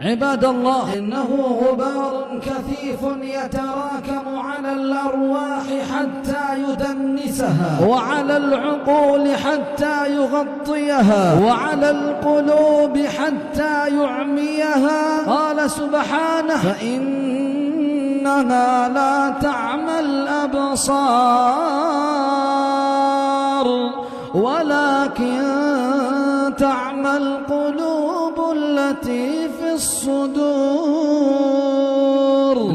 عباد الله، إنه غبار كثيف يتراكم على الأرواح حتى يدنسها، وعلى العقول حتى يغطيها، وعلى القلوب حتى يعميها. قال سبحانه: فإنها لا تعمى الأبصار ولكن تعمى القلوب التي في الصدور.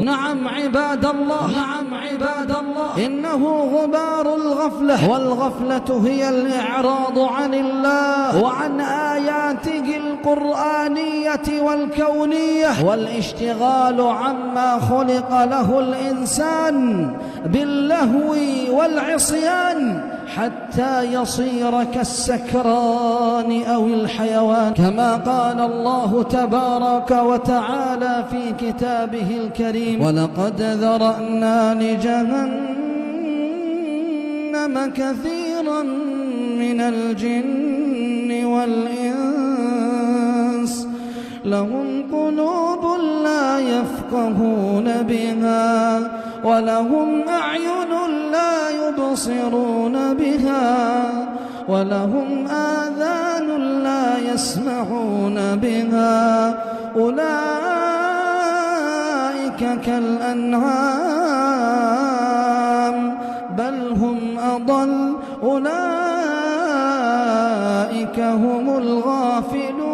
نعم عباد الله، نعم عباد الله، إنه غبار الغفلة، والغفلة هي الإعراض عن الله وعن آياته القرآنية والكونية، والاشتغال عما خلق له الإنسان باللهو والعصيان حتى يصير كالسكران أو الحيوان، كما قال الله تبارك وتعالى في كتابه الكريم: ولقد ذرأنا لجهنم كثيرا من الجن والإنس لهم قلوب لا يفقهون بها ولهم أعين لا يبصرون بها ولهم آذان لا يسمعون بها أولئك كالأنعام بل هم أضل أولئك هم الغافلون.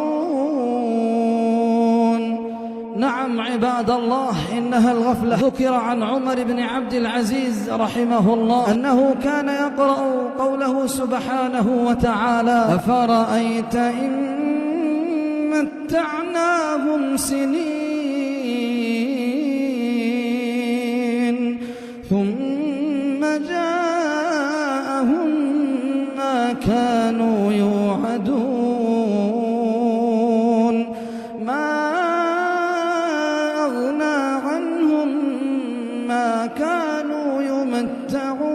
نعم عباد الله، إنها الغفلة. ذكر عن عمر بن عبد العزيز رحمه الله أنه كان يقرأ قوله سبحانه وتعالى: أفرأيت إن متعناهم سنين ثم جاءهم ما كانوا يوعدون ما أغنى عنهم ما كانوا يمتعون.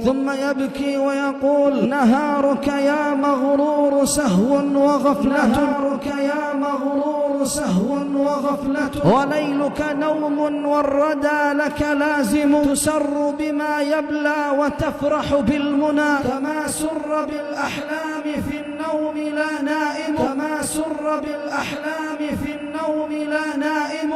ثم يبكي ويقول: نهارك يا مغرور سهو وغفلة، نهارك يا مغرور سهو وغفلة، وليلك نوم والردى لك لازم، تسر بما يبلى وتفرح بالمنى، كما سر بالأحلام في النوم لا نائم، كما سر بالأحلام في النوم لا نائم.